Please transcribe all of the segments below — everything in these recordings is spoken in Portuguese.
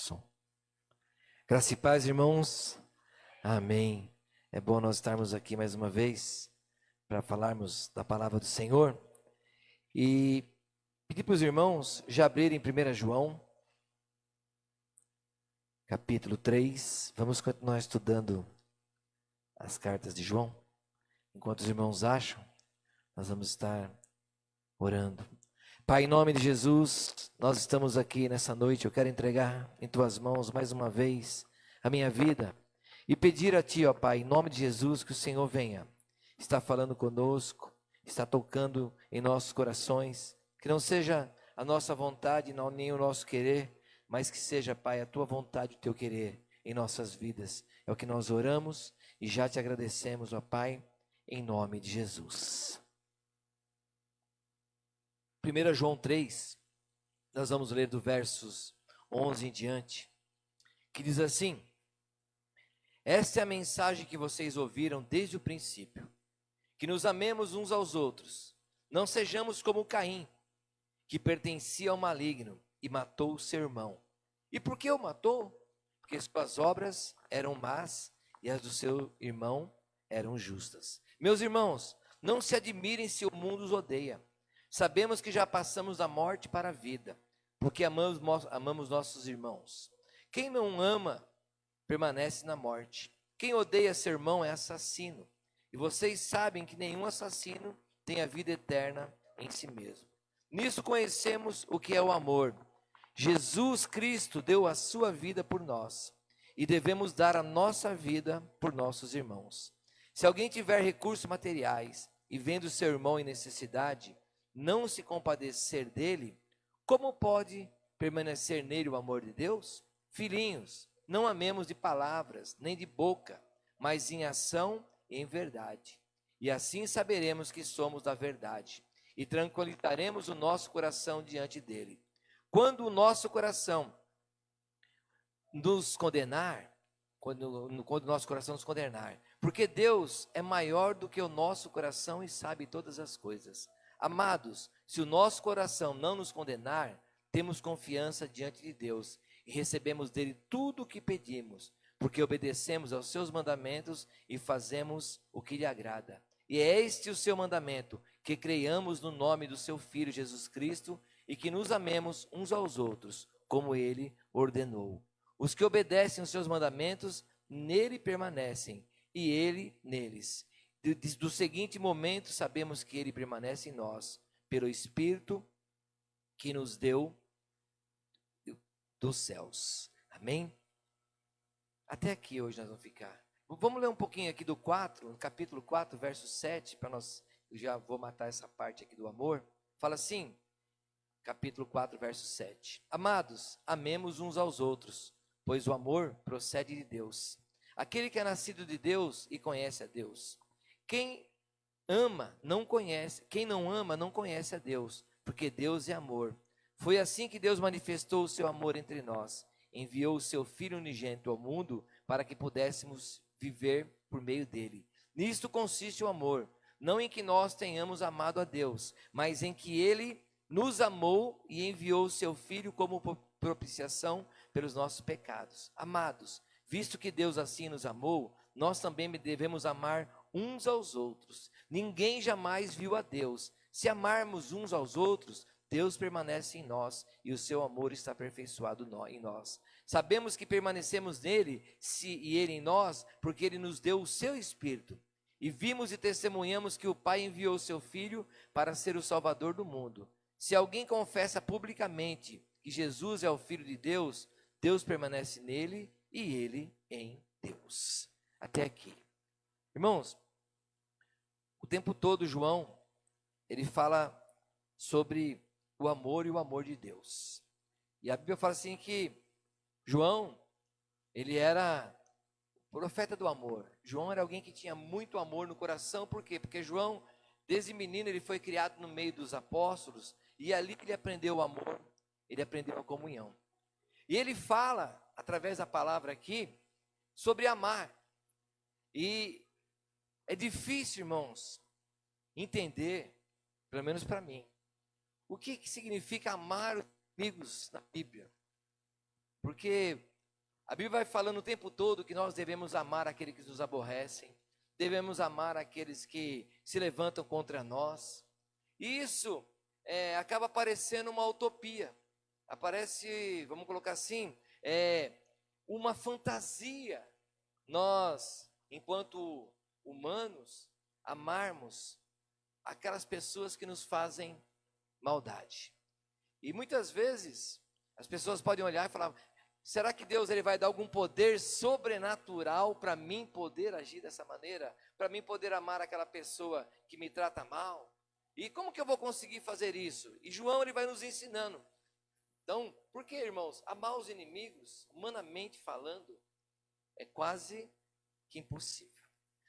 Som. Graça e paz, irmãos. Amém. É bom nós estarmos aqui mais uma vez para falarmos da palavra do Senhor. E pedir para os irmãos já abrirem 1 João, capítulo 3. Vamos continuar estudando as cartas de João. Enquanto os irmãos acham, nós vamos estar orando. Pai, em nome de Jesus, nós estamos aqui nessa noite. Eu quero entregar em tuas mãos mais uma vez a minha vida e pedir a ti, ó Pai, em nome de Jesus, que o Senhor venha, está falando conosco, está tocando em nossos corações, que não seja a nossa vontade, não, nem o nosso querer, mas que seja, Pai, a tua vontade, o teu querer em nossas vidas. É o que nós oramos e já te agradecemos, ó Pai, em nome de Jesus. 1 João 3, nós vamos ler do versos 11 em diante, que diz assim: esta é a mensagem que vocês ouviram desde o princípio, que nos amemos uns aos outros, não sejamos como Caim, que pertencia ao maligno e matou o seu irmão. E por que o matou? Porque suas obras eram más e as do seu irmão eram justas. Meus irmãos, não se admirem se o mundo os odeia. Sabemos que já passamos da morte para a vida, porque amamos nossos irmãos. Quem não ama permanece na morte. Quem odeia seu irmão é assassino. E vocês sabem que nenhum assassino tem a vida eterna em si mesmo. Nisso conhecemos o que é o amor. Jesus Cristo deu a sua vida por nós, e devemos dar a nossa vida por nossos irmãos. Se alguém tiver recursos materiais e vendo seu irmão em necessidade, não se compadecer dele, como pode permanecer nele o amor de Deus? Filhinhos, não amemos de palavras, nem de boca, mas em ação e em verdade. E assim saberemos que somos da verdade, e tranquilizaremos o nosso coração diante dele. Quando o nosso coração nos condenar, quando o nosso coração nos condenar, porque Deus é maior do que o nosso coração e sabe todas as coisas. Amados, se o nosso coração não nos condenar, temos confiança diante de Deus e recebemos dele tudo o que pedimos, porque obedecemos aos seus mandamentos e fazemos o que lhe agrada. E é este o seu mandamento, que creiamos no nome do seu Filho Jesus Cristo e que nos amemos uns aos outros, como ele ordenou. Os que obedecem os seus mandamentos, nele permanecem, e ele neles. Do seguinte momento, sabemos que ele permanece em nós, pelo Espírito que nos deu dos céus. Amém? Até aqui hoje nós vamos ficar. Vamos ler um pouquinho aqui do 4, capítulo 4, verso 7, para nós, eu já vou matar essa parte aqui do amor. Fala assim, capítulo 4, verso 7. Amados, amemos uns aos outros, pois o amor procede de Deus. Aquele que é nascido de Deus e conhece a Deus. Quem não ama não conhece a Deus, porque Deus é amor. Foi assim que Deus manifestou o seu amor entre nós. Enviou o seu Filho unigênito ao mundo para que pudéssemos viver por meio dele. Nisto consiste o amor, não em que nós tenhamos amado a Deus, mas em que ele nos amou e enviou o seu Filho como propiciação pelos nossos pecados. Amados, visto que Deus assim nos amou, nós também devemos amar uns aos outros. Ninguém jamais viu a Deus. Se amarmos uns aos outros, Deus permanece em nós e o seu amor está aperfeiçoado em nós. Sabemos que permanecemos nele e ele em nós, porque ele nos deu o seu Espírito. E vimos e testemunhamos que o Pai enviou o seu Filho para ser o Salvador do mundo. Se alguém confessa publicamente que Jesus é o Filho de Deus, Deus permanece nele e ele em Deus. Até aqui. Irmãos, o tempo todo João, ele fala sobre o amor e o amor de Deus. E a Bíblia fala assim que João, ele era o profeta do amor. João era alguém que tinha muito amor no coração. Por quê? Porque João, desde menino, ele foi criado no meio dos apóstolos e ali ele aprendeu o amor, ele aprendeu a comunhão. E ele fala, através da palavra aqui, sobre amar. E é difícil, irmãos, entender, pelo menos para mim, o que significa amar os amigos na Bíblia. Porque a Bíblia vai falando o tempo todo que nós devemos amar aqueles que nos aborrecem, devemos amar aqueles que se levantam contra nós. E isso acaba parecendo uma utopia. Aparece, vamos colocar assim, uma fantasia. Nós, enquanto humanos, amarmos aquelas pessoas que nos fazem maldade. E muitas vezes as pessoas podem olhar e falar: será que Deus vai dar algum poder sobrenatural para mim poder agir dessa maneira? Para mim poder amar aquela pessoa que me trata mal? E como que eu vou conseguir fazer isso? E João ele vai nos ensinando. Então, por que, irmãos? Amar os inimigos, humanamente falando, é quase que impossível.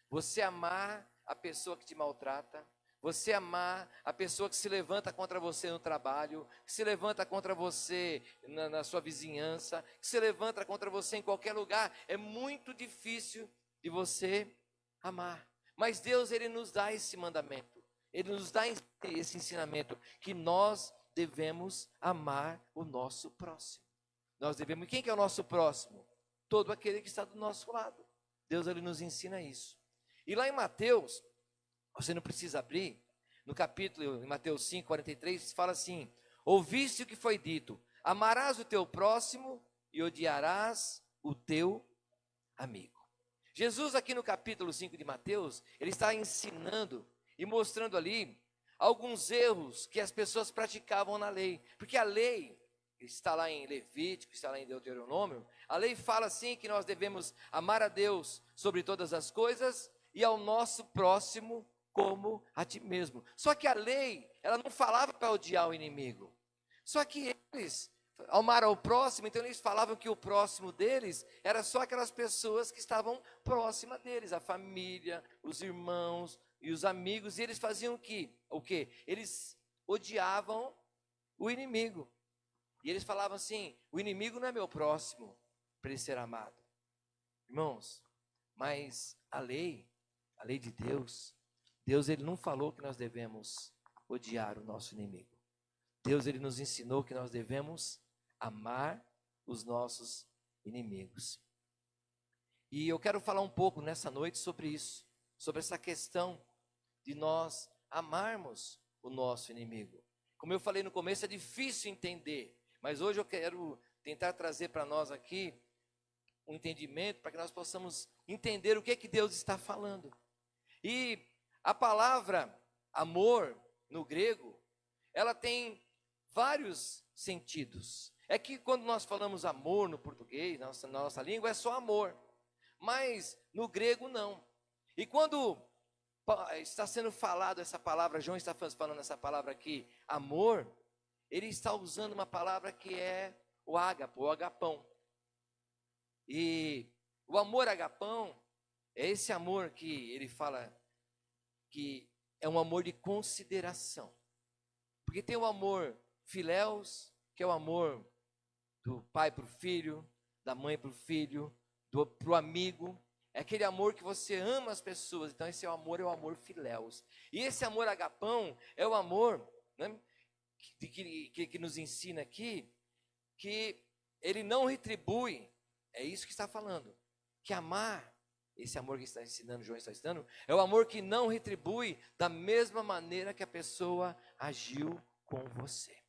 Você amar a pessoa que te maltrata, você amar a pessoa que se levanta contra você no trabalho, que se levanta contra você na sua vizinhança, que se levanta contra você em qualquer lugar, é muito difícil de você amar. Mas Deus, ele nos dá esse mandamento, ele nos dá esse ensinamento, que nós devemos amar o nosso próximo. Nós devemos, quem que é o nosso próximo? Todo aquele que está do nosso lado. Deus, ele nos ensina isso. E lá em Mateus, você não precisa abrir, no capítulo, em Mateus 5, 43, fala assim: ouviste o que foi dito, amarás o teu próximo e odiarás o teu amigo. Jesus aqui no capítulo 5 de Mateus, ele está ensinando e mostrando ali alguns erros que as pessoas praticavam na lei, porque a lei está lá em Levítico, está lá em Deuteronômio, a lei fala assim que nós devemos amar a Deus sobre todas as coisas e ao nosso próximo como a ti mesmo. Só que a lei, ela não falava para odiar o inimigo. Só que eles amaram o próximo, então eles falavam que o próximo deles era só aquelas pessoas que estavam próximas deles, a família, os irmãos e os amigos, e eles faziam o quê? Eles odiavam o inimigo. E eles falavam assim: o inimigo não é meu próximo para ele ser amado. Irmãos, mas a lei de Deus, ele não falou que nós devemos odiar o nosso inimigo. Deus, ele nos ensinou que nós devemos amar os nossos inimigos. E eu quero falar um pouco nessa noite sobre isso, sobre essa questão de nós amarmos o nosso inimigo. Como eu falei no começo, é difícil entender, mas hoje eu quero tentar trazer para nós aqui um entendimento para que nós possamos entender o que é que Deus está falando. E a palavra amor no grego, ela tem vários sentidos. É que quando nós falamos amor no português, na nossa língua, é só amor, mas no grego não. E quando está sendo falado essa palavra, João está falando essa palavra aqui, amor, ele está usando uma palavra que é o ágapo, o agapão. E o amor agapão é esse amor que ele fala que é um amor de consideração. Porque tem o amor filéus, que é o amor do pai para o filho, da mãe para o filho, para o amigo. É aquele amor que você ama as pessoas. Então esse é o amor filéus. E esse amor agapão é o amor, né, que nos ensina aqui, que ele não retribui. É isso que está falando. Que amar, esse amor que está ensinando, João está ensinando, é o amor que não retribui da mesma maneira que a pessoa agiu com você.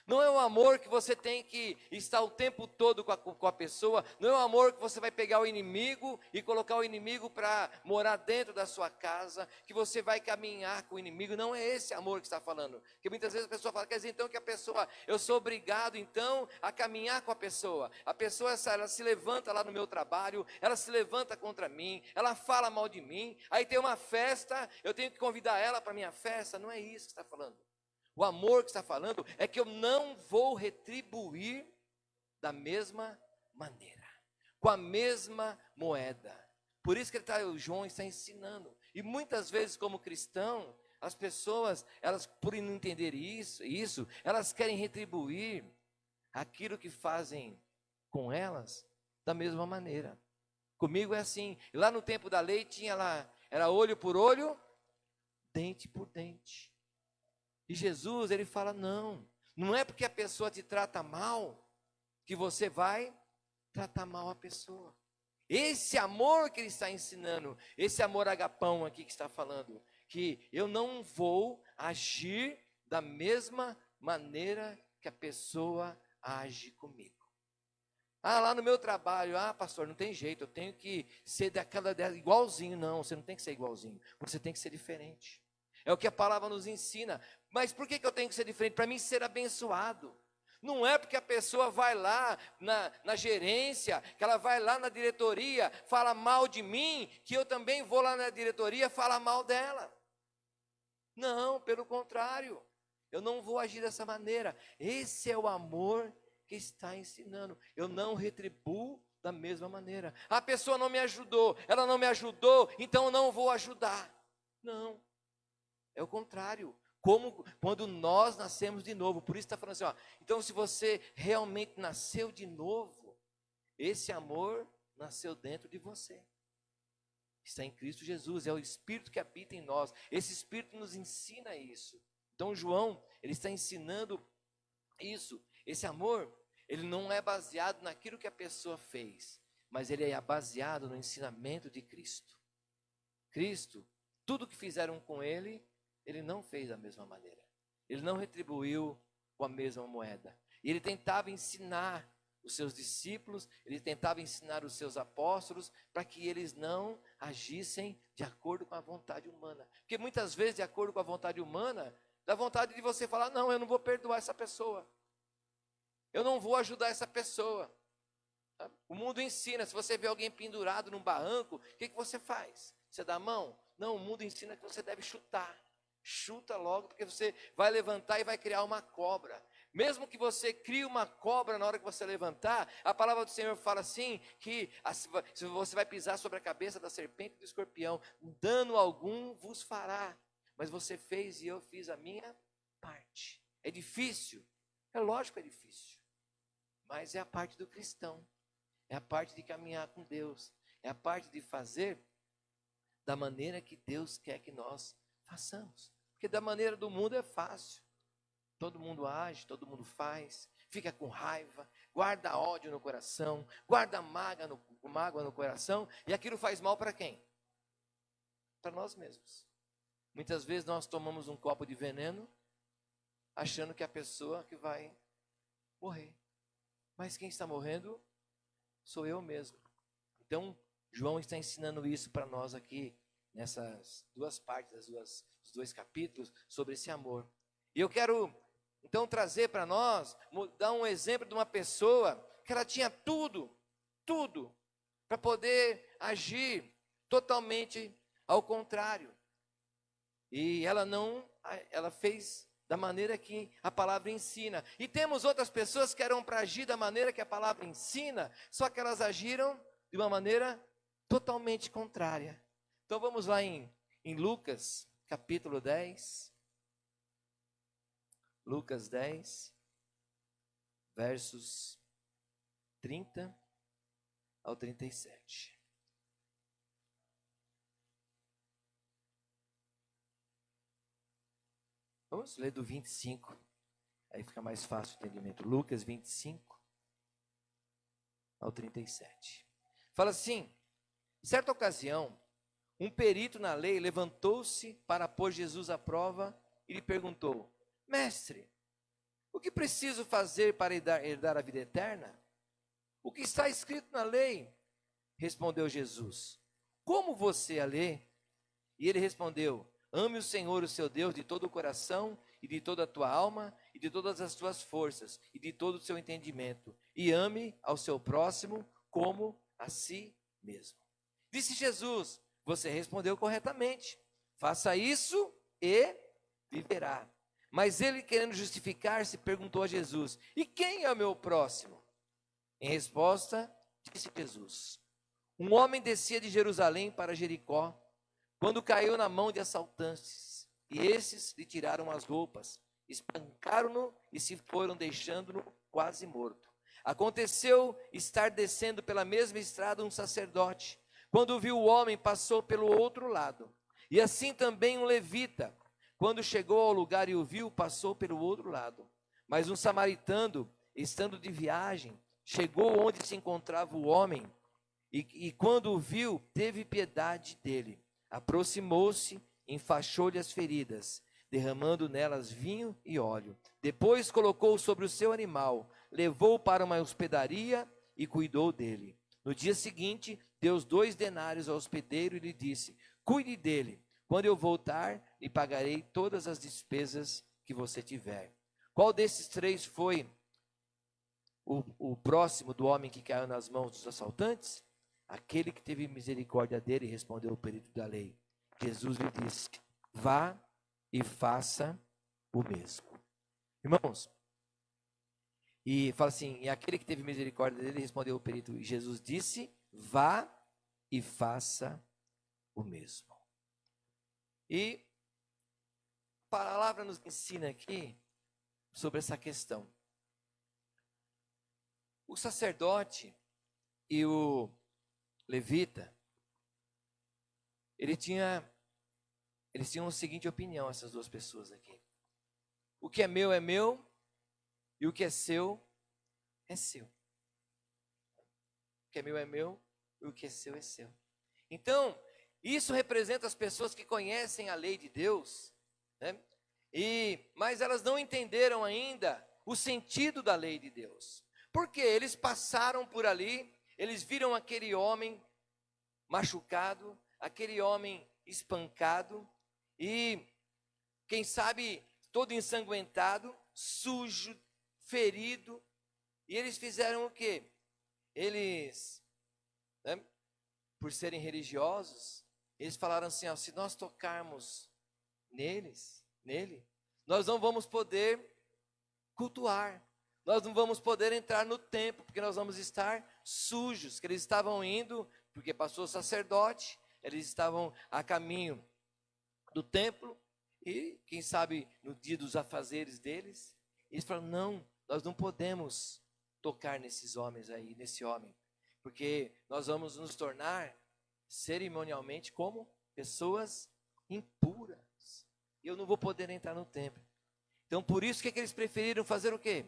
Não é um amor que você tem que estar o tempo todo com a pessoa. Não é um amor que você vai pegar o inimigo e colocar o inimigo para morar dentro da sua casa, que você vai caminhar com o inimigo. Não é esse amor que está falando. Porque muitas vezes a pessoa fala, quer dizer então que a pessoa, eu sou obrigado então a caminhar com a pessoa. A pessoa, ela se levanta lá no meu trabalho, ela se levanta contra mim, ela fala mal de mim, aí tem uma festa, eu tenho que convidar ela para a minha festa. Não é isso que está falando. O amor que está falando é que eu não vou retribuir da mesma maneira, com a mesma moeda. Por isso que o João está ensinando. E muitas vezes, como cristão, as pessoas, elas por não entender isso, elas querem retribuir aquilo que fazem com elas da mesma maneira. Comigo é assim. E lá no tempo da lei tinha lá, era olho por olho, dente por dente. E Jesus, ele fala, não é porque a pessoa te trata mal, que você vai tratar mal a pessoa. Esse amor que ele está ensinando, esse amor agapão aqui que está falando, que eu não vou agir da mesma maneira que a pessoa age comigo. Lá no meu trabalho, pastor, não tem jeito, eu tenho que ser igualzinho. Não, você não tem que ser igualzinho, você tem que ser diferente. É o que a palavra nos ensina. Mas por que eu tenho que ser diferente? Para mim ser abençoado. Não é porque a pessoa vai lá na gerência, que ela vai lá na diretoria, fala mal de mim, que eu também vou lá na diretoria falar mal dela. Não, pelo contrário, eu não vou agir dessa maneira. Esse é o amor que está ensinando. Eu não retribuo da mesma maneira. A pessoa não me ajudou, ela não me ajudou, então eu não vou ajudar. Não, é o contrário. Como quando nós nascemos de novo. Por isso está falando assim, então se você realmente nasceu de novo, esse amor nasceu dentro de você. Está em Cristo Jesus, é o Espírito que habita em nós. Esse Espírito nos ensina isso. Então João, ele está ensinando isso. Esse amor, ele não é baseado naquilo que a pessoa fez, mas ele é baseado no ensinamento de Cristo. Cristo, tudo que fizeram com ele, ele não fez da mesma maneira. Ele não retribuiu com a mesma moeda. E ele tentava ensinar os seus discípulos, ele tentava ensinar os seus apóstolos, para que eles não agissem de acordo com a vontade humana. Porque muitas vezes, de acordo com a vontade humana, dá vontade de você falar, não, eu não vou perdoar essa pessoa. Eu não vou ajudar essa pessoa. O mundo ensina, se você vê alguém pendurado num barranco, o que você faz? Você dá a mão? Não, o mundo ensina que você deve chutar. Chuta logo, porque você vai levantar e vai criar uma cobra. Mesmo que você crie uma cobra na hora que você levantar, a palavra do Senhor fala assim, que você vai pisar sobre a cabeça da serpente e do escorpião, dano algum vos fará. Mas você fez e eu fiz a minha parte. É difícil? É lógico que é difícil. Mas é a parte do cristão. É a parte de caminhar com Deus. É a parte de fazer da maneira que Deus quer que nós façamos. Porque da maneira do mundo é fácil. Todo mundo age, todo mundo faz, fica com raiva, guarda ódio no coração, guarda mágoa no coração, e aquilo faz mal para quem? Para nós mesmos. Muitas vezes nós tomamos um copo de veneno, achando que é a pessoa que vai morrer. Mas quem está morrendo sou eu mesmo. Então, João está ensinando isso para nós aqui, nessas duas partes, os dois capítulos, sobre esse amor. E eu quero, então, trazer para nós, dar um exemplo de uma pessoa que ela tinha tudo, para poder agir totalmente ao contrário. E ela fez da maneira que a palavra ensina. E temos outras pessoas que eram para agir da maneira que a palavra ensina, só que elas agiram de uma maneira totalmente contrária. Então vamos lá em Lucas, capítulo 10. Lucas 10, versos 30 ao 37. Vamos ler do 25, aí fica mais fácil o entendimento. Lucas 25 ao 37. Fala assim, certa ocasião, um perito na lei levantou-se para pôr Jesus à prova e lhe perguntou, mestre, o que preciso fazer para herdar a vida eterna? O que está escrito na lei? Respondeu Jesus, como você a lê? E ele respondeu, ame o Senhor, o seu Deus, de todo o coração, e de toda a tua alma, e de todas as tuas forças, e de todo o seu entendimento. E ame ao seu próximo como a si mesmo. Disse Jesus, você respondeu corretamente. Faça isso e viverá. Mas ele, querendo justificar-se, perguntou a Jesus, e quem é o meu próximo? Em resposta, disse Jesus, um homem descia de Jerusalém para Jericó, quando caiu na mão de assaltantes, e esses lhe tiraram as roupas, espancaram-no e se foram deixando-no quase morto. Aconteceu estar descendo pela mesma estrada um sacerdote, quando viu o homem, passou pelo outro lado. E assim também um levita, quando chegou ao lugar e o viu, passou pelo outro lado. Mas um samaritano, estando de viagem, chegou onde se encontrava o homem, e quando o viu, teve piedade dele. Aproximou-se, enfaixou-lhe as feridas, derramando nelas vinho e óleo. Depois colocou sobre o seu animal, levou-o para uma hospedaria e cuidou dele. No dia seguinte, deu os 2 denários ao hospedeiro e lhe disse: cuide dele. Quando eu voltar, lhe pagarei todas as despesas que você tiver. Qual desses 3 foi o próximo do homem que caiu nas mãos dos assaltantes? Aquele que teve misericórdia dele, respondeu o perito da lei. Jesus lhe disse: vá e faça o mesmo. Irmãos, e fala assim, e aquele que teve misericórdia dele, respondeu o perito, e Jesus disse: vá e faça o mesmo. E a palavra nos ensina aqui sobre essa questão. O sacerdote e o levita, eles tinham a seguinte opinião, essas 2 pessoas aqui. O que é meu, e o que é seu, é seu. O que é meu, e o que é seu, é seu. Então, isso representa as pessoas que conhecem a lei de Deus, né? Mas elas não entenderam ainda o sentido da lei de Deus. Porque eles passaram por ali, eles viram aquele homem machucado, aquele homem espancado, e quem sabe todo ensanguentado, sujo, ferido, e eles fizeram o quê? Eles, né, por serem religiosos, eles falaram assim, ó, se nós tocarmos nele, nós não vamos poder cultuar, nós não vamos poder entrar no templo, porque nós vamos estar sujos, que eles estavam indo, porque passou o sacerdote, eles estavam a caminho do templo, e quem sabe no dia dos afazeres deles, eles falaram, não, nós não podemos tocar nesses homens aí, nesse homem, porque nós vamos nos tornar cerimonialmente como pessoas impuras, e eu não vou poder entrar no templo. Então por isso que eles preferiram fazer o quê?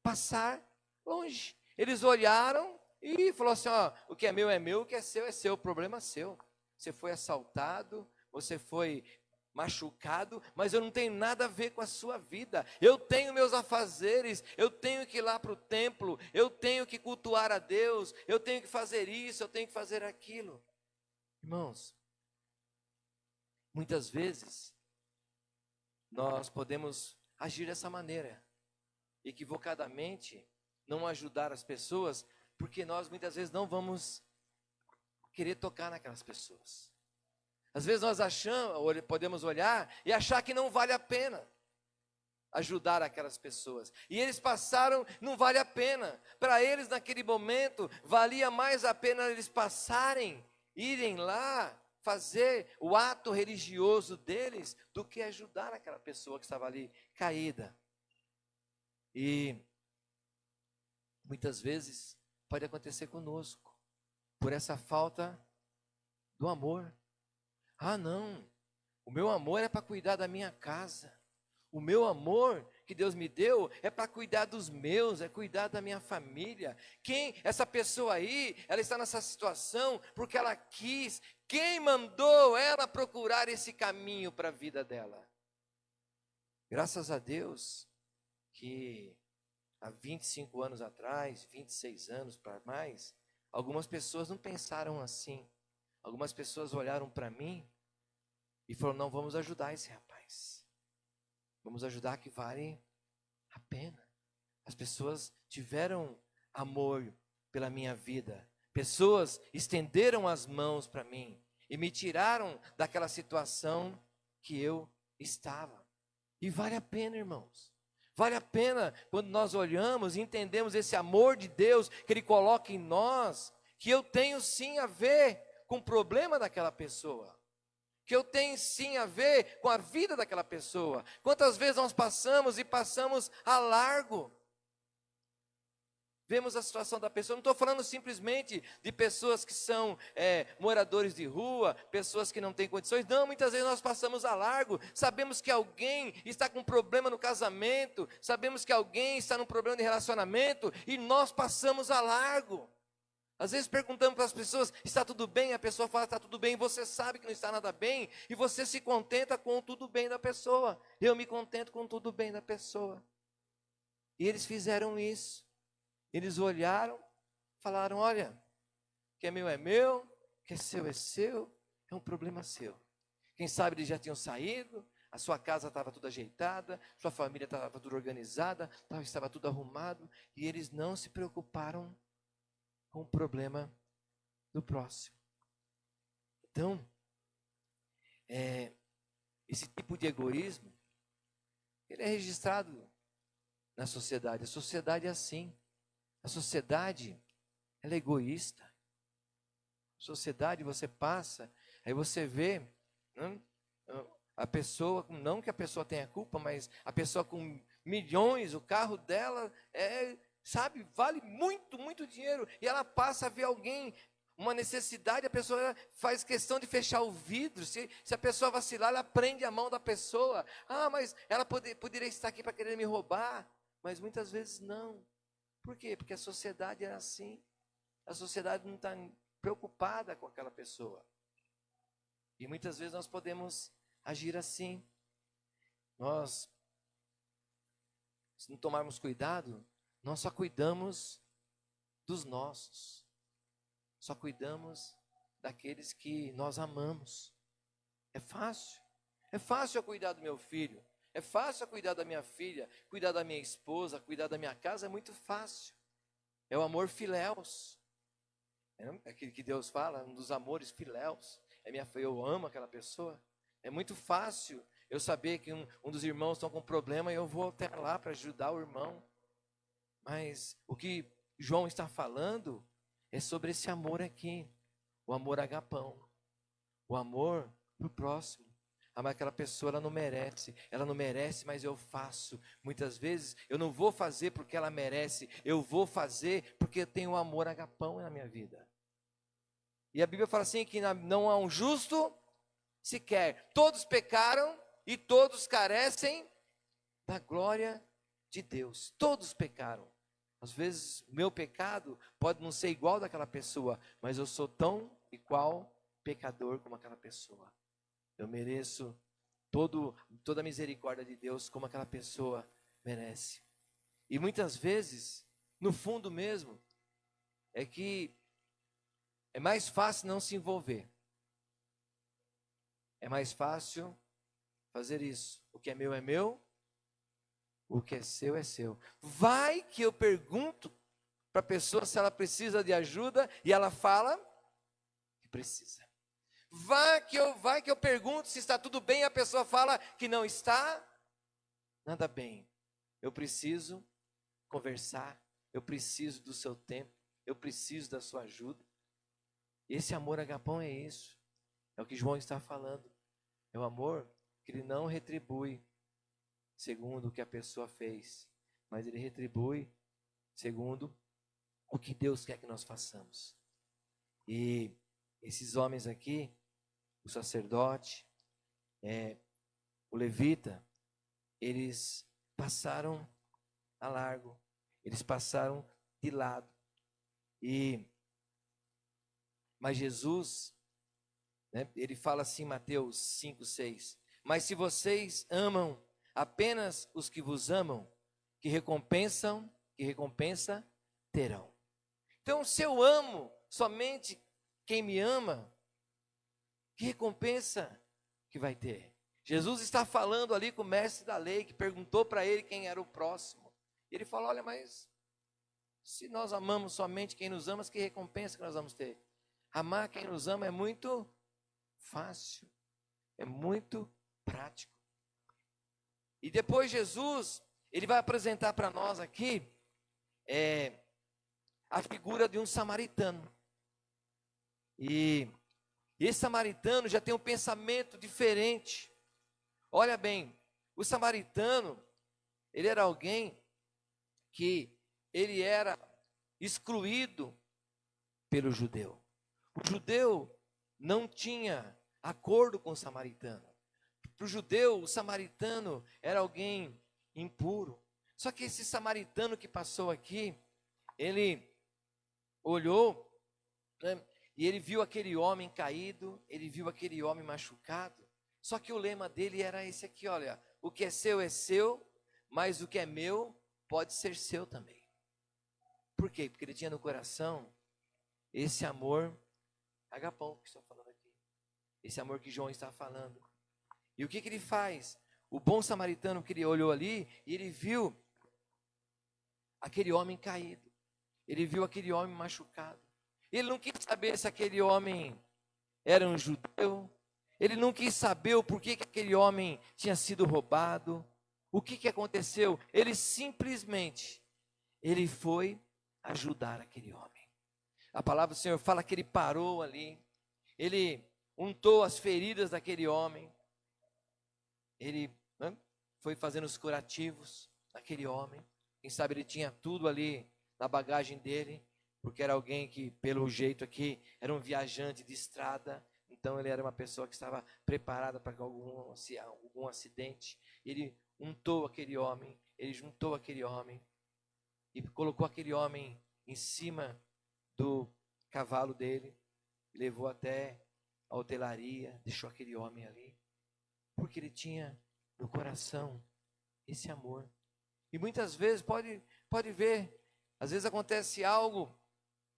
Passar longe. Eles olharam e falaram assim, ó, o que é meu, o que é seu, o problema é seu. Você foi assaltado, você foi machucado, mas eu não tenho nada a ver com a sua vida. Eu tenho meus afazeres, eu tenho que ir lá para o templo, eu tenho que cultuar a Deus, eu tenho que fazer isso, eu tenho que fazer aquilo. Irmãos, muitas vezes nós podemos agir dessa maneira, equivocadamente, não ajudar as pessoas, porque nós muitas vezes não vamos querer tocar naquelas pessoas. Às vezes nós podemos olhar e achar que não vale a pena ajudar aquelas pessoas. E eles passaram, não vale a pena. Para eles naquele momento, valia mais a pena eles passarem, irem lá, fazer o ato religioso deles, do que ajudar aquela pessoa que estava ali caída. E muitas vezes pode acontecer conosco, por essa falta do amor. Ah, não, o meu amor é para cuidar da minha casa. O meu amor que Deus me deu é para cuidar dos meus, é cuidar da minha família. Essa pessoa aí, ela está nessa situação porque ela quis. Quem mandou ela procurar esse caminho para a vida dela? Graças a Deus que há 25 anos atrás, 26 anos para mais, algumas pessoas não pensaram assim. Algumas pessoas olharam para mim e falaram, não, vamos ajudar esse rapaz. Vamos ajudar que vale a pena. As pessoas tiveram amor pela minha vida. Pessoas estenderam as mãos para mim e me tiraram daquela situação que eu estava. E vale a pena, irmãos. Vale a pena quando nós olhamos e entendemos esse amor de Deus que Ele coloca em nós, que eu tenho sim a ver com o problema daquela pessoa, que eu tenho sim a ver com a vida daquela pessoa. Quantas vezes nós passamos a largo, vemos a situação da pessoa. Não estou falando simplesmente de pessoas que são moradores de rua, pessoas que não têm condições. Não, muitas vezes nós passamos a largo. Sabemos que alguém está com um problema no casamento, sabemos que alguém está num problema de relacionamento e nós passamos a largo. Às vezes perguntamos para as pessoas, está tudo bem? A pessoa fala, está tudo bem. Você sabe que não está nada bem e você se contenta com o tudo bem da pessoa. Eu me contento com o tudo bem da pessoa. E eles fizeram isso. Eles olharam, falaram, olha, que é meu, que é seu, é um problema seu. Quem sabe eles já tinham saído, a sua casa estava toda ajeitada, sua família estava tudo organizada, estava tudo arrumado, e eles não se preocuparam com o problema do próximo. Então, esse tipo de egoísmo, ele é registrado na sociedade. A sociedade é assim. A sociedade, ela é egoísta. A sociedade, você passa, aí você vê a pessoa, não que a pessoa tenha culpa, mas a pessoa com milhões, o carro dela vale muito, muito dinheiro. E ela passa a ver alguém, uma necessidade, a pessoa faz questão de fechar o vidro. Se a pessoa vacilar, ela prende a mão da pessoa. Ah, mas ela poderia estar aqui para querer me roubar. Mas muitas vezes não. Por quê? Porque a sociedade é assim. A sociedade não está preocupada com aquela pessoa. E muitas vezes nós podemos agir assim. Nós, se não tomarmos cuidado, nós só cuidamos dos nossos. Só cuidamos daqueles que nós amamos. É fácil. É fácil eu cuidar do meu filho. É fácil eu cuidar da minha filha, cuidar da minha esposa, cuidar da minha casa, é muito fácil. É o amor filéus. É aquilo que Deus fala, um dos amores filéus. Eu amo aquela pessoa. É muito fácil eu saber que um dos irmãos está com problema e eu vou até lá para ajudar o irmão. Mas o que João está falando é sobre esse amor aqui. O amor agapão. O amor para o próximo. Amar aquela pessoa, ela não merece, mas eu faço. Muitas vezes eu não vou fazer porque ela merece, eu vou fazer porque eu tenho um amor agapão na minha vida. E a Bíblia fala assim que não há um justo sequer. Todos pecaram e todos carecem da glória de Deus. Todos pecaram. Às vezes meu pecado pode não ser igual daquela pessoa, mas eu sou tão igual pecador como aquela pessoa. Eu mereço toda a misericórdia de Deus como aquela pessoa merece. E muitas vezes, no fundo mesmo, é que é mais fácil não se envolver. É mais fácil fazer isso. O que é meu, o que é seu é seu. Vai que eu pergunto para a pessoa se ela precisa de ajuda e ela fala que precisa. Vai que eu pergunto se está tudo bem, a pessoa fala que não está nada bem. Eu preciso conversar, eu preciso do seu tempo, eu preciso da sua ajuda. Esse amor agapão é isso. É o que João está falando. É o amor que ele não retribui segundo o que a pessoa fez, mas ele retribui segundo o que Deus quer que nós façamos. E esses homens aqui, o sacerdote, o levita, eles passaram a largo, eles passaram de lado. Mas Jesus, ele fala assim em Mateus 5:6, mas se vocês amam apenas os que vos amam, que recompensa terão. Então, se eu amo somente quem me ama, que recompensa que vai ter? Jesus está falando ali com o mestre da lei, que perguntou para ele quem era o próximo. Ele falou, olha, mas se nós amamos somente quem nos ama, que recompensa que nós vamos ter? Amar quem nos ama é muito fácil, é muito prático. E depois Jesus, ele vai apresentar para nós aqui a figura de um samaritano. E esse samaritano já tem um pensamento diferente. Olha bem, o samaritano, ele era alguém que ele era excluído pelo judeu. O judeu não tinha acordo com o samaritano. Para o judeu, o samaritano era alguém impuro. Só que esse samaritano que passou aqui, ele olhou, né, e ele viu aquele homem caído, ele viu aquele homem machucado. Só que o lema dele era esse aqui, olha, o que é seu, mas o que é meu pode ser seu também. Por quê? Porque ele tinha no coração esse amor agapão que estou falando aqui. Esse amor que João está falando. E o que ele faz? O bom samaritano que ele olhou ali, e ele viu aquele homem caído. Ele viu aquele homem machucado. Ele não quis saber se aquele homem era um judeu. Ele não quis saber o porquê que aquele homem tinha sido roubado. O que aconteceu? Ele simplesmente, ele foi ajudar aquele homem. A palavra do Senhor fala que ele parou ali. Ele untou as feridas daquele homem. Ele foi fazendo os curativos daquele homem. Quem sabe ele tinha tudo ali na bagagem dele, porque era alguém que, pelo jeito aqui, era um viajante de estrada. Então ele era uma pessoa que estava preparada para algum acidente. Ele untou aquele homem, ele juntou aquele homem e colocou aquele homem em cima do cavalo dele, levou até a hotelaria, deixou aquele homem ali, porque ele tinha no coração esse amor. E muitas vezes pode ver, às vezes acontece algo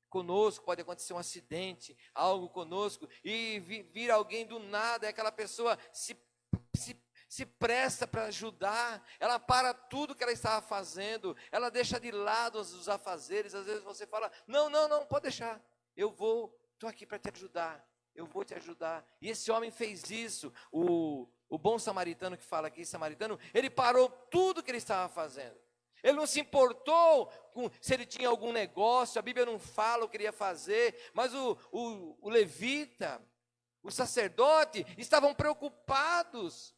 conosco, pode acontecer um acidente, algo conosco, e vir alguém do nada, e aquela pessoa se presta para ajudar, ela para tudo que ela estava fazendo, ela deixa de lado os afazeres. Às vezes você fala, não, pode deixar, estou aqui para te ajudar, eu vou te ajudar. E esse homem fez isso. O bom samaritano que fala aqui, samaritano, ele parou tudo que ele estava fazendo. Ele não se importou se ele tinha algum negócio, a Bíblia não fala o que ele ia fazer, mas o levita, o sacerdote, estavam preocupados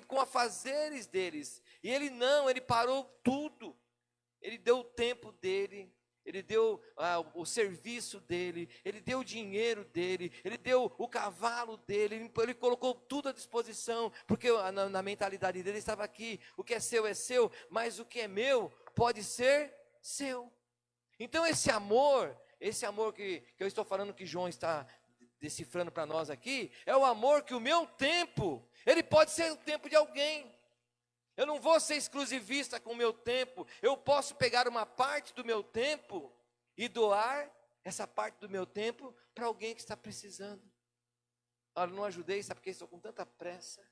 com afazeres deles. E ele não, ele parou tudo. Ele deu o tempo dele, ele deu o serviço dele, ele deu o dinheiro dele, ele deu o cavalo dele, ele colocou tudo à disposição, porque na mentalidade dele estava aqui, o que é seu, mas o que é meu pode ser seu. Então esse amor que eu estou falando, que João está decifrando para nós aqui, é o amor que o meu tempo, ele pode ser o tempo de alguém. Eu não vou ser exclusivista com o meu tempo. Eu posso pegar uma parte do meu tempo e doar essa parte do meu tempo para alguém que está precisando. Olha, não ajudei, sabe porque estou com tanta pressa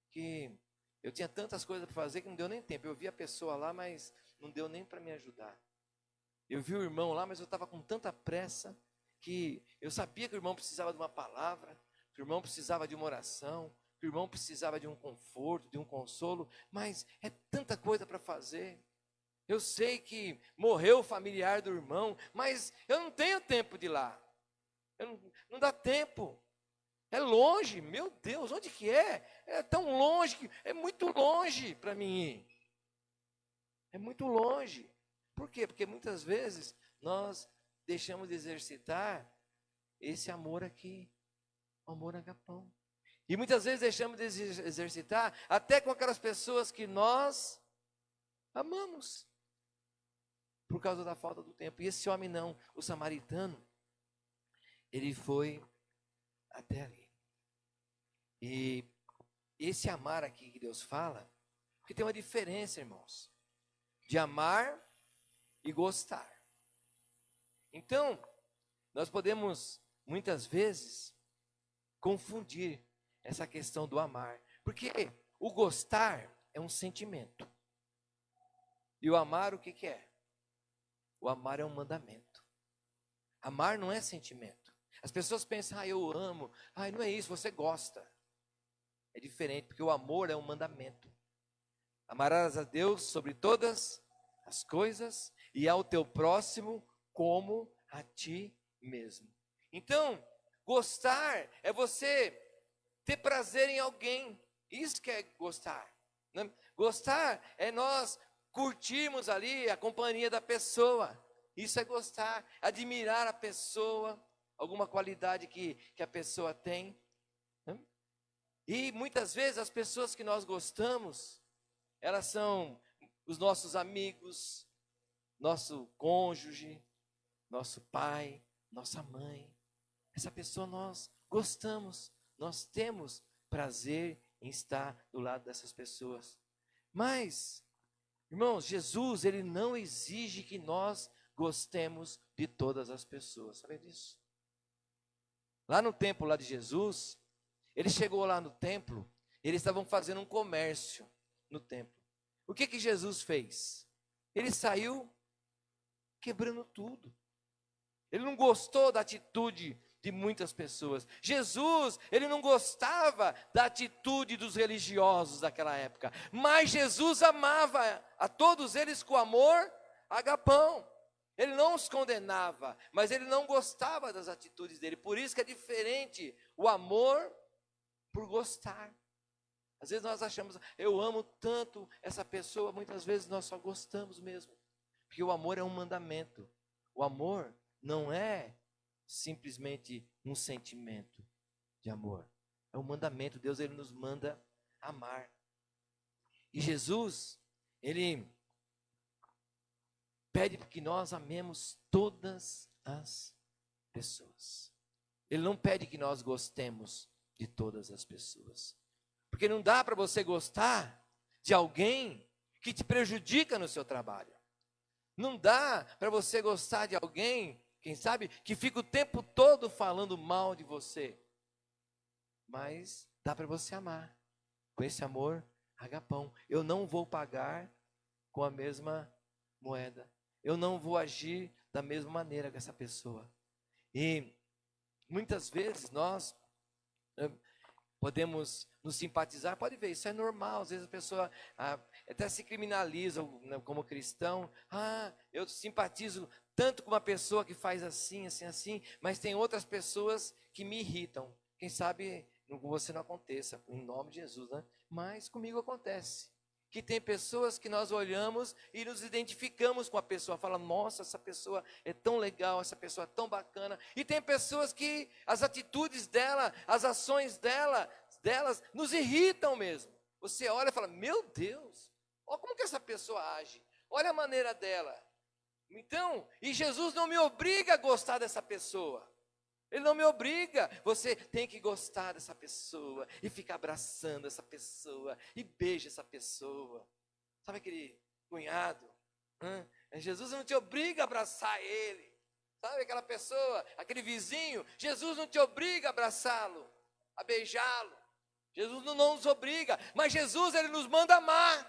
que eu tinha tantas coisas para fazer que não deu nem tempo. Eu vi a pessoa lá, mas não deu nem para me ajudar. Eu vi o irmão lá, mas eu estava com tanta pressa que eu sabia que o irmão precisava de uma palavra, que o irmão precisava de uma oração, que o irmão precisava de um conforto, de um consolo, mas é tanta coisa para fazer. Eu sei que morreu o familiar do irmão, mas eu não tenho tempo de ir lá. Não dá tempo. É longe, meu Deus, onde que é? É tão longe, é muito longe para mim ir. É muito longe. Por quê? Porque muitas vezes nós deixamos de exercitar esse amor aqui, o amor agapão. E muitas vezes deixamos de exercitar até com aquelas pessoas que nós amamos, por causa da falta do tempo. E esse homem não, o samaritano, ele foi até ali. E esse amar aqui que Deus fala, porque tem uma diferença, irmãos, de amar e gostar. Então, nós podemos, muitas vezes, confundir essa questão do amar, porque o gostar é um sentimento, e o amar o que é? O amar é um mandamento. Amar não é sentimento. As pessoas pensam, eu amo, não é isso, você gosta. É diferente, porque o amor é um mandamento. Amarás a Deus sobre todas as coisas e ao teu próximo como a ti mesmo. Então, gostar é você ter prazer em alguém. Isso que é gostar, né? Gostar é nós curtirmos ali a companhia da pessoa. Isso é gostar, admirar a pessoa, alguma qualidade que a pessoa tem. Né? E muitas vezes as pessoas que nós gostamos, elas são os nossos amigos, nosso cônjuge, nosso pai, nossa mãe. Essa pessoa nós gostamos, nós temos prazer em estar do lado dessas pessoas. Mas, irmãos, Jesus, ele não exige que nós gostemos de todas as pessoas. Sabe disso? Lá no templo lá de Jesus, ele chegou lá no templo, eles estavam fazendo um comércio no templo. O que Jesus fez? Ele saiu quebrando tudo. Ele não gostou da atitude de muitas pessoas. Jesus, ele não gostava da atitude dos religiosos daquela época, mas Jesus amava a todos eles com amor agapão. Ele não os condenava, mas ele não gostava das atitudes dele. Por isso que é diferente o amor por gostar. Às vezes nós achamos, eu amo tanto essa pessoa, muitas vezes nós só gostamos mesmo. Porque o amor é um mandamento. O amor não é simplesmente um sentimento de amor. É um mandamento. Deus, ele nos manda amar. E Jesus, ele pede que nós amemos todas as pessoas. Ele não pede que nós gostemos de todas as pessoas. Porque não dá para você gostar de alguém que te prejudica no seu trabalho. Não dá para você gostar de alguém, quem sabe, que fica o tempo todo falando mal de você. Mas dá para você amar. Com esse amor agapão. Eu não vou pagar com a mesma moeda. Eu não vou agir da mesma maneira com essa pessoa. E muitas vezes nós podemos nos simpatizar, pode ver, isso é normal. Às vezes a pessoa até se criminaliza, né, como cristão. Eu simpatizo tanto com uma pessoa que faz assim, assim, assim, mas tem outras pessoas que me irritam. Quem sabe com você não aconteça, em nome de Jesus, né? Mas comigo acontece. Que tem pessoas que nós olhamos e nos identificamos com a pessoa, fala, nossa, essa pessoa é tão legal, essa pessoa é tão bacana. E tem pessoas que as atitudes dela, as ações delas nos irritam mesmo. Você olha e fala, meu Deus, olha como que essa pessoa age, olha a maneira dela. Então, e Jesus não me obriga a gostar dessa pessoa. Ele não me obriga, você tem que gostar dessa pessoa, e ficar abraçando essa pessoa, e beija essa pessoa. Sabe aquele cunhado? Jesus não te obriga a abraçar ele. Sabe aquela pessoa, aquele vizinho? Jesus não te obriga a abraçá-lo, a beijá-lo. Jesus não nos obriga, mas Jesus, ele nos manda amar.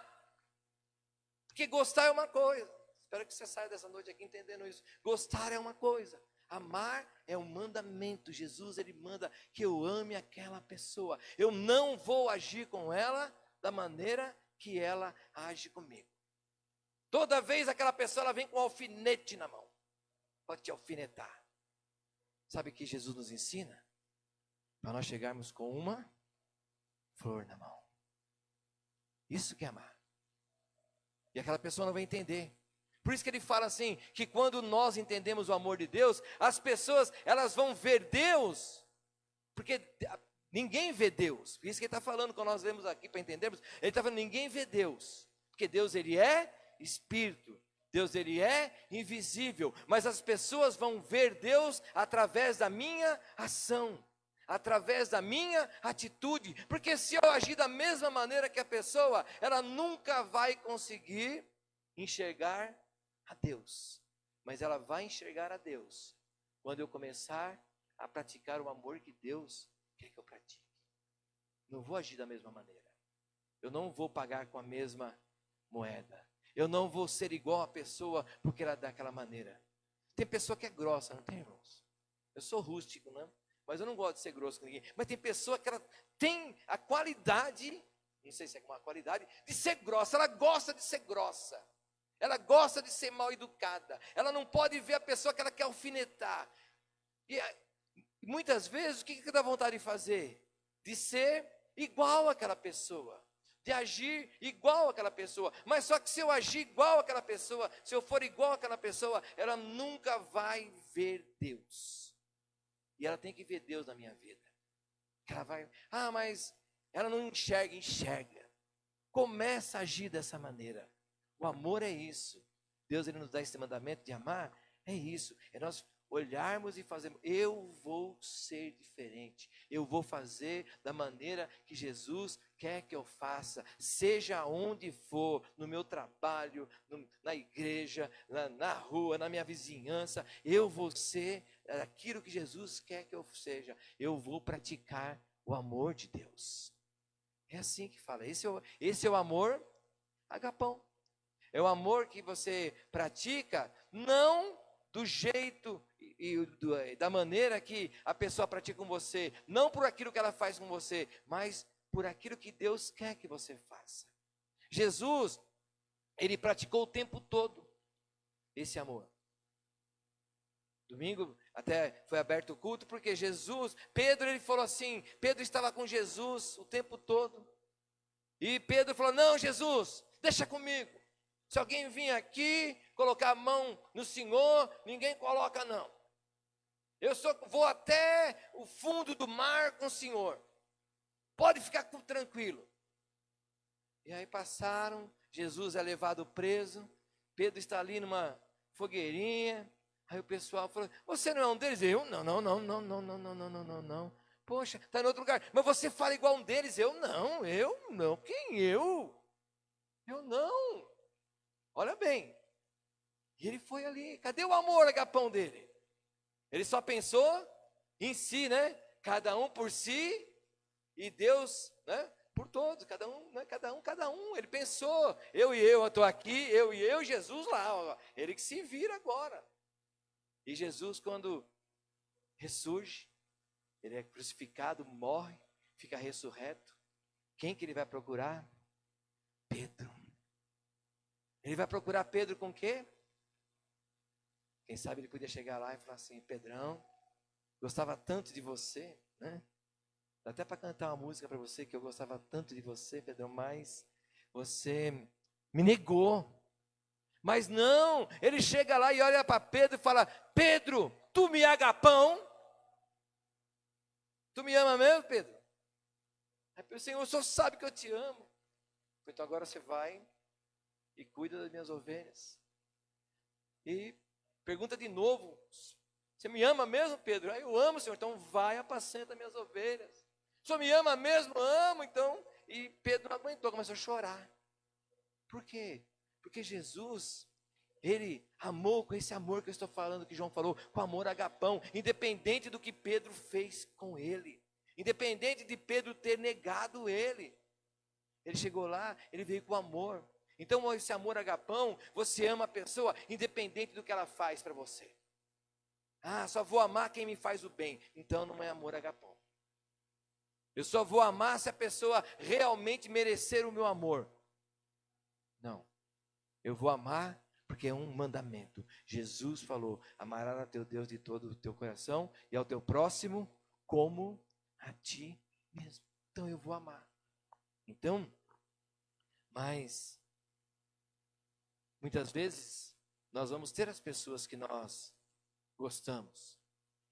Porque gostar é uma coisa. Espero que você saia dessa noite aqui entendendo isso. Gostar é uma coisa. Amar é um mandamento. Jesus, ele manda que eu ame aquela pessoa. Eu não vou agir com ela da maneira que ela age comigo. Toda vez aquela pessoa, ela vem com um alfinete na mão. Pode te alfinetar. Sabe o que Jesus nos ensina? Para nós chegarmos com uma flor na mão. Isso que é amar. E aquela pessoa não vai entender. Por isso que ele fala assim, que quando nós entendemos o amor de Deus, as pessoas, elas vão ver Deus, porque ninguém vê Deus. Por isso que ele está falando, quando nós lemos aqui para entendermos, ele está falando, ninguém vê Deus, porque Deus, ele é Espírito, Deus, ele é invisível, mas as pessoas vão ver Deus através da minha ação, através da minha atitude, porque se eu agir da mesma maneira que a pessoa, ela nunca vai conseguir enxergar a Deus, mas ela vai enxergar a Deus quando eu começar a praticar o amor que Deus quer que eu pratique. Não vou agir da mesma maneira, eu não vou pagar com a mesma moeda, eu não vou ser igual a pessoa porque ela é daquela maneira. Tem pessoa que é grossa, não tem, irmãos? Eu sou rústico, né? Mas eu não gosto de ser grosso com ninguém. Mas tem pessoa que ela tem a qualidade, não sei se é uma qualidade, de ser grossa. Ela gosta de ser grossa. Ela gosta de ser mal educada. Ela não pode ver a pessoa que ela quer alfinetar. E muitas vezes, o que dá vontade de fazer? De ser igual àquela pessoa. de agir igual àquela pessoa. Mas só que se eu agir igual àquela pessoa, se eu for igual àquela pessoa, ela nunca vai ver Deus. E ela tem que ver Deus na minha vida. Ela vai, mas ela não enxerga, enxerga. Começa a agir dessa maneira. O amor é isso. Deus, ele nos dá esse mandamento de amar, é isso. É nós olharmos e fazermos, eu vou ser diferente. Eu vou fazer da maneira que Jesus quer que eu faça. Seja onde for, no meu trabalho, na igreja, na rua, na minha vizinhança. Eu vou ser aquilo que Jesus quer que eu seja. Eu vou praticar o amor de Deus. É assim que fala. Esse é o amor agapão. É o amor que você pratica, não do jeito da maneira que a pessoa pratica com você, não por aquilo que ela faz com você, mas por aquilo que Deus quer que você faça. Jesus, ele praticou o tempo todo esse amor. Domingo até foi aberto o culto, porque Pedro, ele falou assim, Pedro estava com Jesus o tempo todo, e Pedro falou, não, Jesus, deixa comigo. Se alguém vir aqui, colocar a mão no Senhor, ninguém coloca não. Eu só vou até o fundo do mar com o Senhor. Pode ficar tranquilo. E aí passaram, Jesus é levado preso, Pedro está ali numa fogueirinha, aí o pessoal falou, você não é um deles? Eu, não. Poxa, está em outro lugar, mas você fala igual um deles? Eu não, quem eu? Eu não. Olha bem, e ele foi ali, cadê o amor agapão dele? Ele só pensou em si, né? Cada um por si, e Deus, né? Por todos, cada um, né? Cada um. Ele pensou, eu estou aqui, eu, Jesus lá, ó, ele que se vira agora. E Jesus, quando ressurge, ele é crucificado, morre, fica ressurreto. Quem que ele vai procurar? Pedro. Ele vai procurar Pedro com o quê? Quem sabe ele podia chegar lá e falar assim, Pedrão, gostava tanto de você, né? Dá até para cantar uma música para você, que eu gostava tanto de você, Pedrão, mas você me negou. Mas não, ele chega lá e olha para Pedro e fala, Pedro, tu me agapão? Tu me ama mesmo, Pedro? Aí o Senhor, o Senhor sabe que eu te amo. Então agora você vai e cuida das minhas ovelhas. E pergunta de novo, você me ama mesmo, Pedro? Eu amo, Senhor, então vai, apacenta minhas ovelhas. O Senhor me ama mesmo? Amo, então. E Pedro não aguentou, começou a chorar. Por quê? Porque Jesus, ele amou com esse amor que eu estou falando, que João falou, com amor agapão, independente do que Pedro fez com ele, independente de Pedro ter negado ele. Ele chegou lá, ele veio com amor. Então, esse amor agapão, você ama a pessoa, independente do que ela faz para você. Só vou amar quem me faz o bem. Então, não é amor agapão. Eu só vou amar se a pessoa realmente merecer o meu amor. Não. Eu vou amar porque é um mandamento. Jesus falou, amarás a teu Deus de todo o teu coração e ao teu próximo como a ti mesmo. Então, eu vou amar. Então, mas muitas vezes nós vamos ter as pessoas que nós gostamos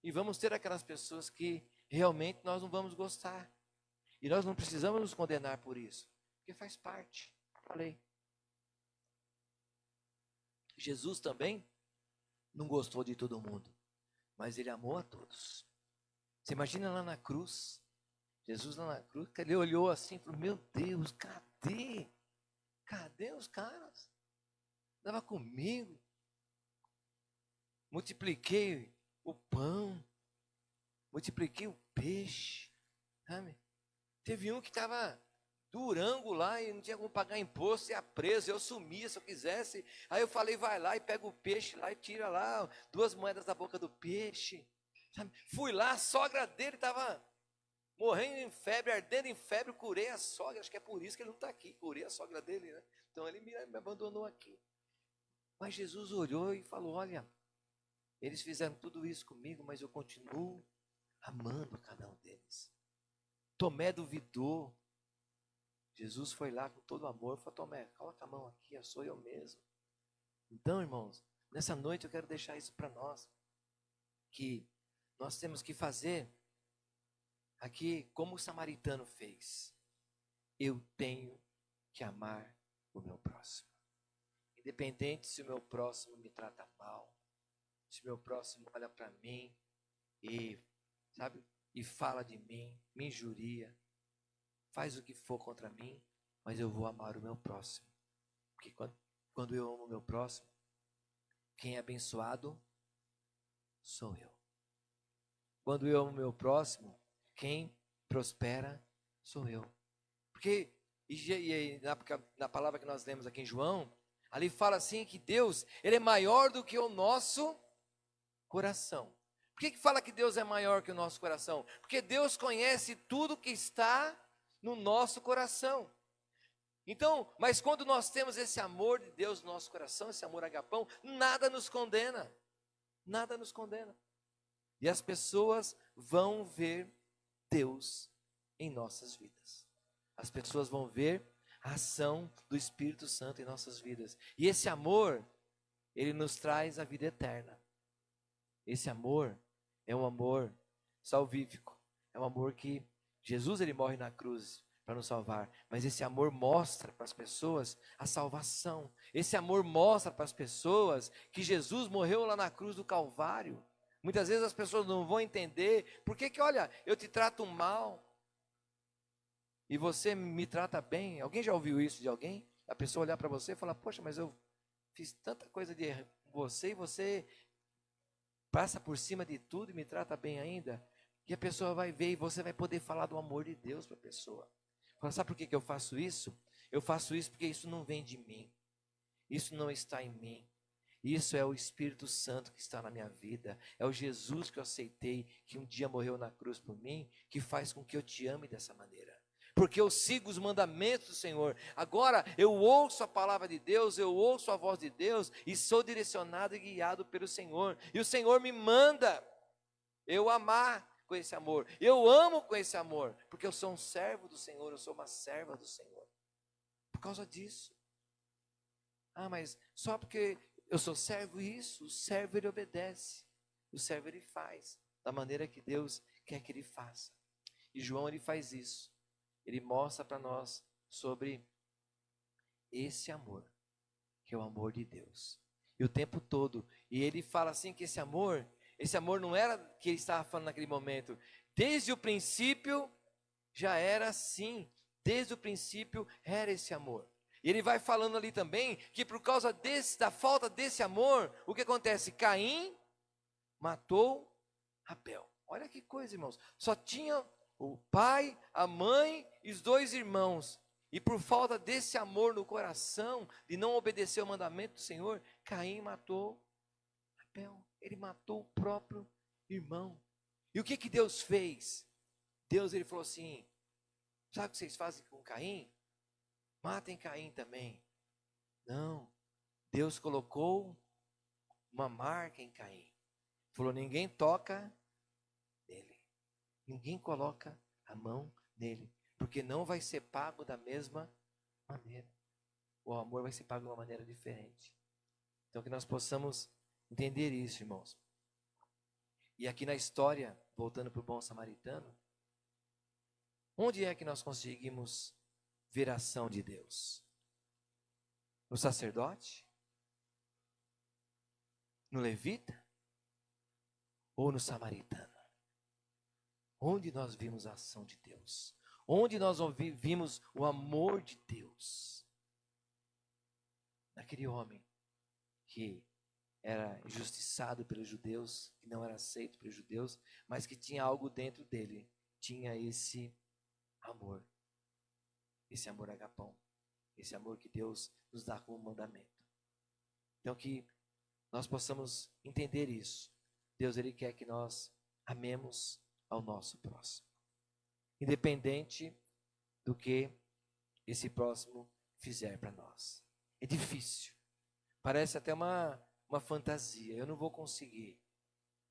e vamos ter aquelas pessoas que realmente nós não vamos gostar, e nós não precisamos nos condenar por isso, porque faz parte. Falei, Jesus também não gostou de todo mundo, mas ele amou a todos. Você imagina lá na cruz, Jesus lá na cruz, ele olhou assim e falou, meu Deus, cadê os caras? Estava comigo, multipliquei o pão, multipliquei o peixe, sabe? Teve um que estava Durango lá e não tinha como pagar imposto, ia preso, eu sumia se eu quisesse. Aí eu falei, vai lá e pega o peixe lá e tira lá 2 moedas da boca do peixe. Sabe? Fui lá, a sogra dele estava morrendo em febre, ardendo em febre, curei a sogra, acho que é por isso que ele não está aqui, curei a sogra dele, né? Então ele me abandonou aqui. Mas Jesus olhou e falou, olha, eles fizeram tudo isso comigo, mas eu continuo amando cada um deles. Tomé duvidou. Jesus foi lá com todo amor, falou: Tomé, coloca a mão aqui, eu sou eu mesmo. Então, irmãos, nessa noite eu quero deixar isso para nós, que nós temos que fazer aqui como o samaritano fez. Eu tenho que amar o meu próximo. Independente se o meu próximo me trata mal, se o meu próximo olha para mim e, sabe, e fala de mim, me injuria, faz o que for contra mim, mas eu vou amar o meu próximo. Porque quando eu amo o meu próximo, quem é abençoado sou eu. Quando eu amo o meu próximo, quem prospera sou eu. Porque na palavra que nós lemos aqui em João, ali fala assim que Deus, Ele é maior do que o nosso coração. Por que fala que Deus é maior que o nosso coração? Porque Deus conhece tudo que está no nosso coração. Então, mas quando nós temos esse amor de Deus no nosso coração, esse amor agapão, nada nos condena. Nada nos condena. E as pessoas vão ver Deus em nossas vidas. As pessoas vão ver a ação do Espírito Santo em nossas vidas. E esse amor, ele nos traz a vida eterna. Esse amor é um amor salvífico. É um amor que Jesus, ele morre na cruz para nos salvar. Mas esse amor mostra para as pessoas a salvação. Esse amor mostra para as pessoas que Jesus morreu lá na cruz do Calvário. Muitas vezes as pessoas não vão entender por que, olha, eu te trato mal e você me trata bem. Alguém já ouviu isso de alguém? A pessoa olhar para você e falar: poxa, mas eu fiz tanta coisa de errado com você e você passa por cima de tudo e me trata bem ainda. E a pessoa vai ver e você vai poder falar do amor de Deus para a pessoa. Fala: sabe por que eu faço isso? Eu faço isso porque isso não vem de mim. Isso não está em mim. Isso é o Espírito Santo que está na minha vida. É o Jesus que eu aceitei, que um dia morreu na cruz por mim, que faz com que eu te ame dessa maneira. Porque eu sigo os mandamentos do Senhor. Agora eu ouço a palavra de Deus, eu ouço a voz de Deus e sou direcionado e guiado pelo Senhor. E o Senhor me manda eu amar com esse amor. Eu amo com esse amor, porque eu sou um servo do Senhor, eu sou uma serva do Senhor. Por causa disso. Ah, mas só porque eu sou servo, isso, o servo ele obedece, o servo ele faz, da maneira que Deus quer que ele faça. E João ele faz isso, ele mostra para nós sobre esse amor, que é o amor de Deus. E o tempo todo, e ele fala assim que esse amor não era que ele estava falando naquele momento, desde o princípio já era assim, desde o princípio era esse amor. E ele vai falando ali também que por causa da falta desse amor, o que acontece? Caim matou Abel. Olha que coisa, irmãos. Só tinha o pai, a mãe e os dois irmãos. E por falta desse amor no coração, de não obedecer ao mandamento do Senhor, Caim matou Abel. Ele matou o próprio irmão. E o que Deus fez? Deus ele falou assim: sabe o que vocês fazem com Caim? Matem Caim também. Não. Deus colocou uma marca em Caim. Falou: ninguém toca nele. Ninguém coloca a mão nele. Porque não vai ser pago da mesma maneira. O amor vai ser pago de uma maneira diferente. Então que nós possamos entender isso, irmãos. E aqui na história, voltando para o bom samaritano, onde é que nós conseguimos ver a ação de Deus? No sacerdote? No levita? Ou no samaritano? Onde nós vimos a ação de Deus? Onde nós vimos o amor de Deus? Naquele homem que era injustiçado pelos judeus, que não era aceito pelos judeus, mas que tinha algo dentro dele, tinha esse amor agapão, esse amor que Deus nos dá como mandamento. Então que nós possamos entender isso. Deus ele quer que nós amemos ao nosso próximo, independente do que esse próximo fizer para nós. É difícil, parece até uma fantasia, eu não vou conseguir,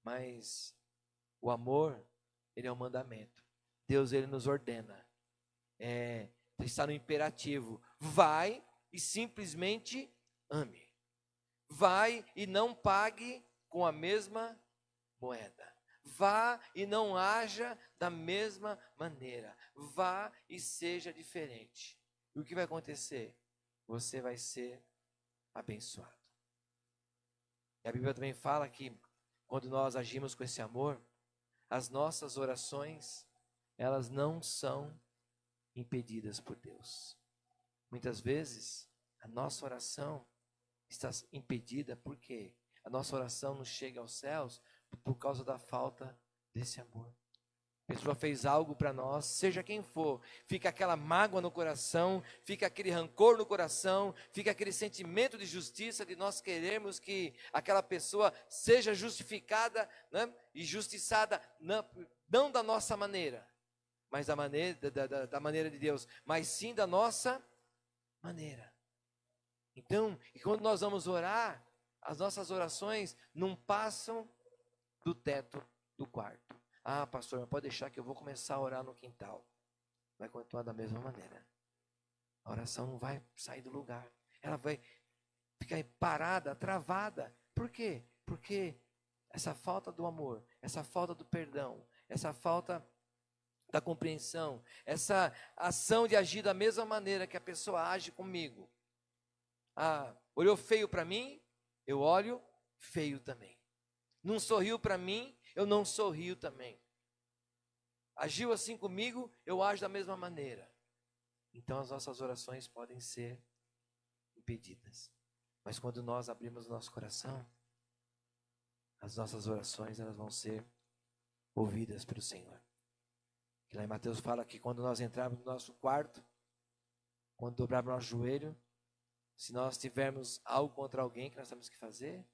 mas o amor, ele é um mandamento. Deus ele nos ordena, está no imperativo. Vai e simplesmente ame. Vai e não pague com a mesma moeda. Vá e não haja da mesma maneira. Vá e seja diferente. E o que vai acontecer? Você vai ser abençoado. E a Bíblia também fala que quando nós agimos com esse amor, as nossas orações, elas não são impedidas por Deus. Muitas vezes, a nossa oração está impedida porque a nossa oração não chega aos céus por causa da falta desse amor. A pessoa fez algo para nós, seja quem for, fica aquela mágoa no coração, fica aquele rancor no coração, fica aquele sentimento de justiça de nós queremos que aquela pessoa seja justificada, né, e justiçada, não da nossa maneira, mas da maneira de Deus, mas sim da nossa maneira. Então, e quando nós vamos orar, as nossas orações não passam do teto do quarto. Ah, pastor, pode deixar que eu vou começar a orar no quintal. Vai continuar da mesma maneira. A oração não vai sair do lugar. Ela vai ficar parada, travada. Por quê? Porque essa falta do amor, essa falta do perdão, essa falta da compreensão, essa ação de agir da mesma maneira que a pessoa age comigo. Ah, olhou feio para mim, eu olho feio também. Não sorriu para mim, eu não sorrio também. Agiu assim comigo, eu ajo da mesma maneira. Então as nossas orações podem ser impedidas. Mas quando nós abrimos o nosso coração, as nossas orações elas vão ser ouvidas pelo Senhor. Que lá em Mateus fala que quando nós entrarmos no nosso quarto, quando dobrarmos o nosso joelho, se nós tivermos algo contra alguém que nós temos que fazer,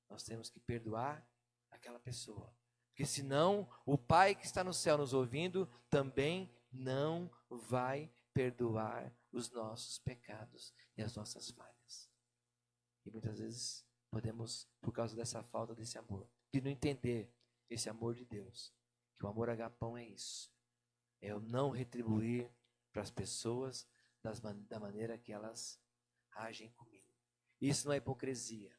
nós temos que perdoar aquela pessoa. Porque senão, o Pai que está no céu nos ouvindo, também não vai perdoar os nossos pecados e as nossas falhas. E muitas vezes podemos, por causa dessa falta desse amor, de não entender esse amor de Deus, que o amor agapão é isso. É eu não retribuir para as pessoas da maneira que elas agem comigo. Isso não é hipocrisia.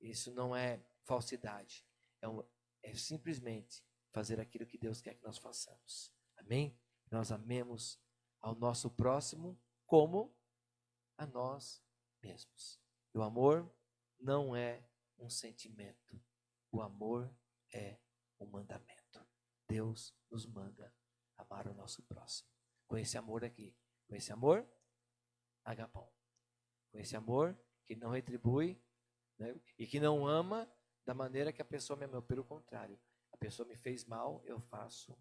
Isso não é falsidade. É simplesmente fazer aquilo que Deus quer que nós façamos. Amém? Nós amemos ao nosso próximo como a nós mesmos. E o amor não é um sentimento. O amor é um mandamento. Deus nos manda amar o nosso próximo. Com esse amor aqui. Com esse amor, agapão. Com esse amor que não retribui, né, e que não ama da maneira que a pessoa me amou. Pelo contrário, a pessoa me fez mal, eu faço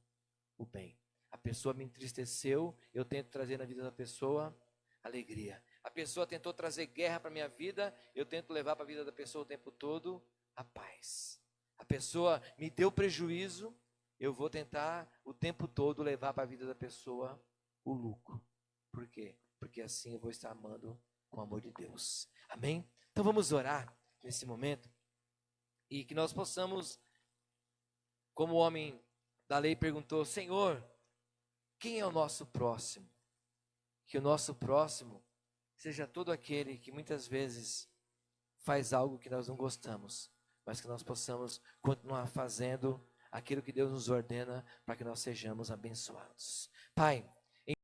o bem. A pessoa me entristeceu, eu tento trazer na vida da pessoa alegria. A pessoa tentou trazer guerra para a minha vida, eu tento levar para a vida da pessoa o tempo todo a paz. A pessoa me deu prejuízo, eu vou tentar o tempo todo levar para a vida da pessoa o lucro. Por quê? Porque assim eu vou estar amando com o amor de Deus. Amém? Então vamos orar nesse momento e que nós possamos, como o homem da lei perguntou, Senhor, quem é o nosso próximo? Que o nosso próximo seja todo aquele que muitas vezes faz algo que nós não gostamos, mas que nós possamos continuar fazendo aquilo que Deus nos ordena para que nós sejamos abençoados. Pai,